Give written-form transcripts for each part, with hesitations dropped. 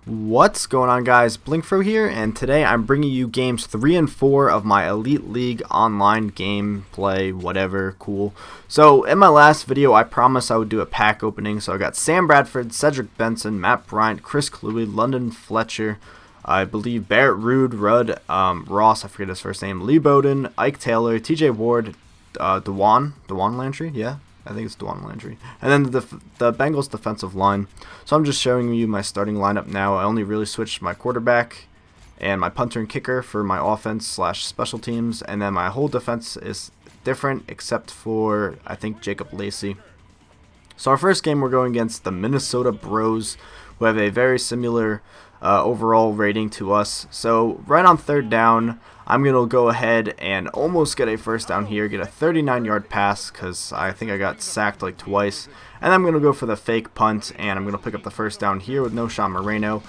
What's going on, guys? blinkFRO here, and today I'm bringing you games 3 and 4 of my Elite League online gameplay, whatever, cool. So in my last video I promised I would do a pack opening, so I got Sam Bradford, Cedric Benson, Matt Bryant, Chris Cluey, London Fletcher, I believe Barrett Rudd, Ross, I forget his first name, Lee Bowden, Ike Taylor, TJ Ward, Dewan Landry, yeah? I think it's Dewan Landry. And then the Bengals defensive line. So I'm just showing you my starting lineup now. I only really switched my quarterback and my punter and kicker for my offense slash special teams. And then my whole defense is different except for, I think, Jacob Lacey. So our first game we're going against the Minnesota Bros, who have a very similar overall rating to us. So right on third down, I'm going to go ahead and almost get a first down here, get a 39-yard pass because I think I got sacked like twice. And I'm going to go for the fake punt, and I'm going to pick up the first down here with Knowshon Moreno.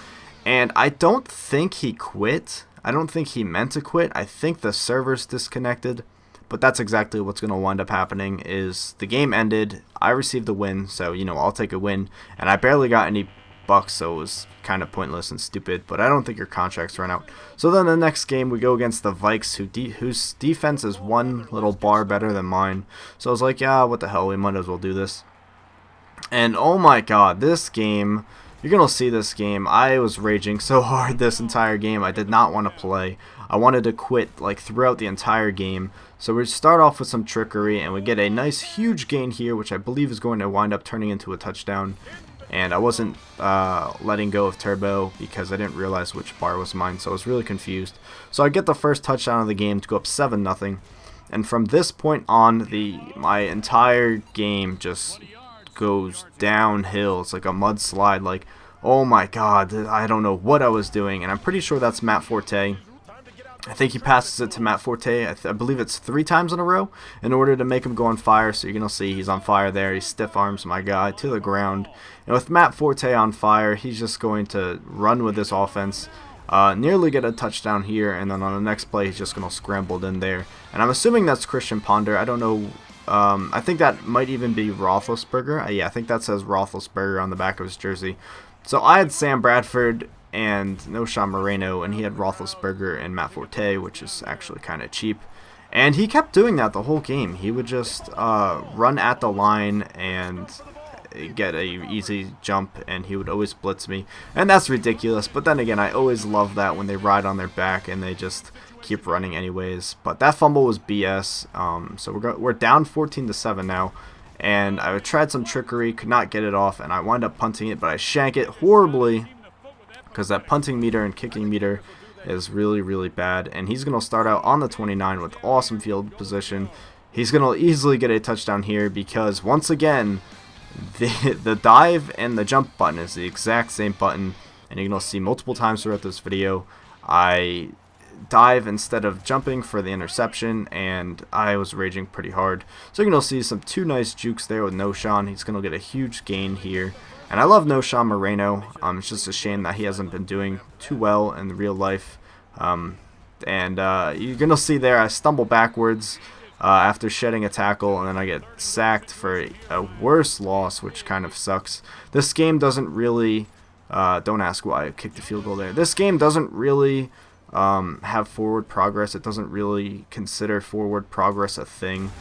And I don't think he quit. I don't think he meant to quit. I think the server's disconnected. But that's exactly what's going to wind up happening is the game ended. I received the win, so, you know, I'll take a win. And I barely got any bucks, so it was kind of pointless and stupid, but I don't think your contracts run out. So then the next game we go against the Vikes, whose defense is one little bar better than mine. So I was like, yeah, what the hell, we might as well do this. And oh my god, this game, you're gonna see this game, I was raging so hard this entire game. I did not want to play. I wanted to quit like throughout the entire game. So we start off with some trickery and we get a nice huge gain here, which I believe is going to wind up turning into a touchdown. And I wasn't letting go of turbo because I didn't realize which bar was mine, so I was really confused. So I get the first touchdown of the game to go up 7-0, and from this point on, my entire game just goes downhill. It's like a mudslide. Like, oh my god, I don't know what I was doing, and I'm pretty sure that's Matt Forte. I think he passes it to Matt Forte, I believe it's 3 times in a row, in order to make him go on fire. So you're going to see he's on fire there. He stiff arms my guy to the ground. And with Matt Forte on fire, he's just going to run with this offense, nearly get a touchdown here, and then on the next play, he's just going to scramble in there. And I'm assuming that's Christian Ponder. I don't know. I think that might even be Roethlisberger. Yeah, I think that says Roethlisberger on the back of his jersey. So I had Sam Bradford and Knowshon Moreno, and he had Roethlisberger and Matt Forte, which is actually kind of cheap. And he kept doing that the whole game. He would just run at the line and get a easy jump, and he would always blitz me. And that's ridiculous, but then again, I always love that when they ride on their back and they just keep running anyways. But that fumble was BS. So we're down 14-7 now. And I tried some trickery, could not get it off, and I wound up punting it, but I shank it horribly, because that punting meter and kicking meter is really, really bad. And he's going to start out on the 29 with awesome field position. He's going to easily get a touchdown here because, once again, the dive and the jump button is the exact same button. And you're going to see multiple times throughout this video, I dive instead of jumping for the interception, and I was raging pretty hard. So you're going to see two nice jukes there with Knowshon. He's going to get a huge gain here. And I love Knowshon Moreno. It's just a shame that he hasn't been doing too well in real life. You're going to see there I stumble backwards after shedding a tackle, and then I get sacked for a worse loss, which kind of sucks. This game doesn't really, don't ask why I kicked the field goal there. This game doesn't really have forward progress. It doesn't really consider forward progress a thing.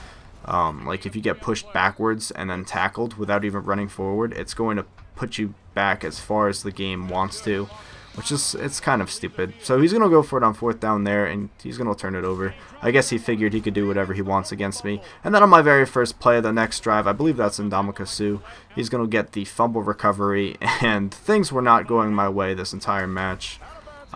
Like if you get pushed backwards and then tackled without even running forward, it's going to put you back as far as the game wants to, which is, it's kind of stupid. So he's going to go for it on 4th down there, and he's going to turn it over. I guess he figured he could do whatever he wants against me. And then on my very first play of the next drive, I believe that's Ndamukong Suh, he's going to get the fumble recovery, and things were not going my way this entire match.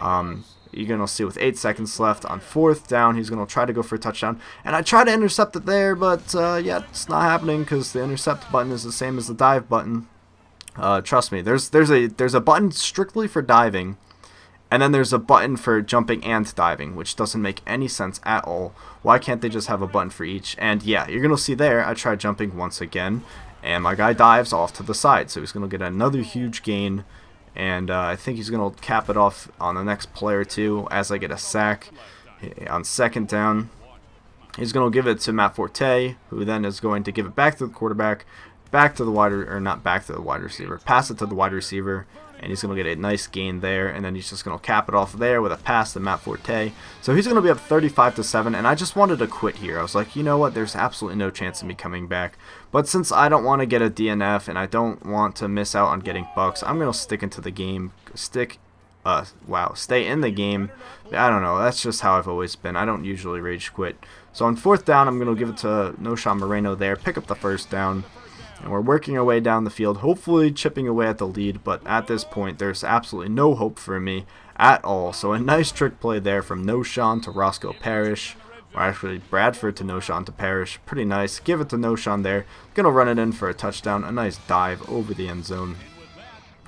You're going to see with 8 seconds left on 4th down, he's going to try to go for a touchdown. And I try to intercept it there, but yeah, it's not happening because the intercept button is the same as the dive button. Trust me, there's a button strictly for diving, and then there's a button for jumping and diving, which doesn't make any sense at all. Why can't they just have a button for each? And yeah, you're going to see there, I tried jumping once again, and my guy dives off to the side, so he's going to get another huge gain. And I think he's going to cap it off on the next play or two as I get a sack on 2nd down. He's going to give it to Matt Forte, who then is going to give it back to the quarterback, back to the wide, or not back to the wide receiver, pass it to the wide receiver, and he's going to get a nice gain there, and then he's just going to cap it off there with a pass to Matt Forte. So he's going to be up 35-7, and I just wanted to quit here. I was like, you know what, there's absolutely no chance of me coming back. But since I don't want to get a DNF and I don't want to miss out on getting bucks, I'm going to stick into the game, stay in the game. I don't know, that's just how I've always been. I don't usually rage quit. So on 4th down, I'm going to give it to Noshan Moreno there, pick up the 1st down. And we're working our way down the field, hopefully chipping away at the lead, but at this point, there's absolutely no hope for me at all. So a nice trick play there from Noshan to Roscoe Parrish, or actually Bradford to Noshan to Parrish. Pretty nice. Give it to Noshan there. Going to run it in for a touchdown, a nice dive over the end zone.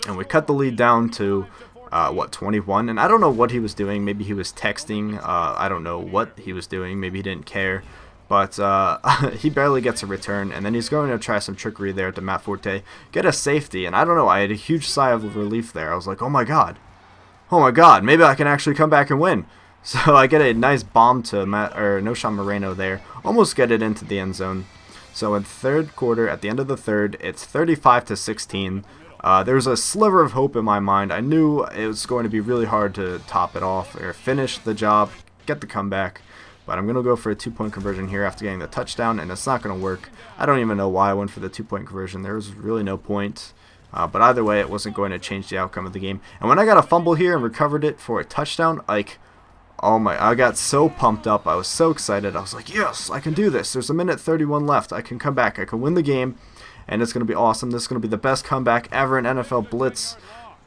And we cut the lead down to 21, and I don't know what he was doing. Maybe he was texting. I don't know what he was doing. Maybe he didn't care. But he barely gets a return, and then he's going to try some trickery there to Matt Forte, get a safety, and I don't know, I had a huge sigh of relief there. I was like, oh my god, maybe I can actually come back and win. So I get a nice bomb to Noshan Moreno there, almost get it into the end zone. So in 3rd quarter, at the end of the 3rd, it's 35-16. There was a sliver of hope in my mind. I knew it was going to be really hard to top it off or finish the job, get the comeback. But I'm going to go for a 2-point conversion here after getting the touchdown, and it's not going to work. I don't even know why I went for the 2-point conversion. There was really no point. But either way, it wasn't going to change the outcome of the game. And when I got a fumble here and recovered it for a touchdown, like, oh my, I got so pumped up. I was so excited. I was like, yes, I can do this. There's 1:31 left. I can come back. I can win the game, and it's going to be awesome. This is going to be the best comeback ever in NFL Blitz.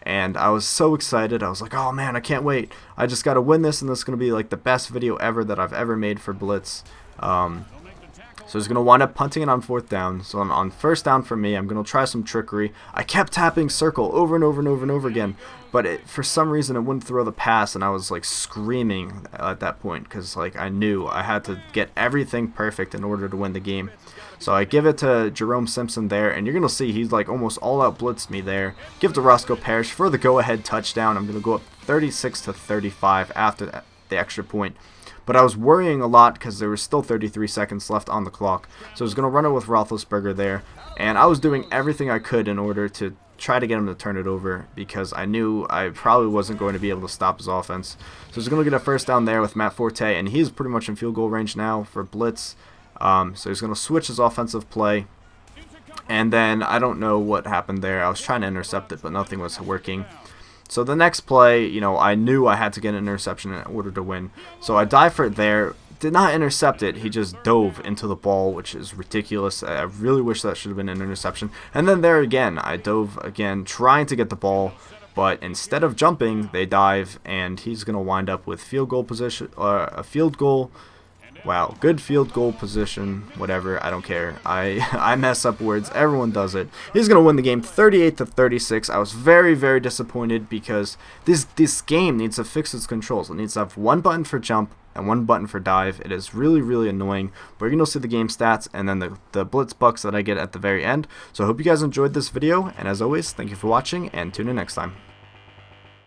And I was so excited. I was like, oh man, I can't wait. I just got to win this, and this is going to be like the best video ever that I've ever made for Blitz. So he's going to wind up punting it on 4th down. So on 1st down for me, I'm going to try some trickery. I kept tapping circle over and over and over and over again, but for some reason it wouldn't throw the pass, and I was like screaming at that point because like I knew I had to get everything perfect in order to win the game. So I give it to Jerome Simpson there, and you're going to see he's like almost all out blitzed me there. Give to Roscoe Parrish for the go-ahead touchdown. I'm going to go up 36-35 after the extra point. But I was worrying a lot because there was still 33 seconds left on the clock. So I was going to run it with Roethlisberger there, and I was doing everything I could in order to try to get him to turn it over because I knew I probably wasn't going to be able to stop his offense. So I was going to get a 1st down there with Matt Forte, and he's pretty much in field goal range now for Blitz. So he's going to switch his offensive play, and then I don't know what happened there. I was trying to intercept it, but nothing was working. So the next play, you know, I knew I had to get an interception in order to win. So I dived for it there, did not intercept it. He just dove into the ball, which is ridiculous. I really wish that should have been an interception. And then there again, I dove again, trying to get the ball, but instead of jumping, they dive, and he's going to wind up with field goal position, a field goal. Wow, good field goal position, whatever, I don't care. I mess up words, everyone does it. He's going to win the game 38-36. I was very, very disappointed because this game needs to fix its controls. It needs to have 1 button for jump and 1 button for dive. It is really, really annoying, but you're going to see the game stats and then the blitz bucks that I get at the very end. So I hope you guys enjoyed this video, and as always, thank you for watching, and tune in next time.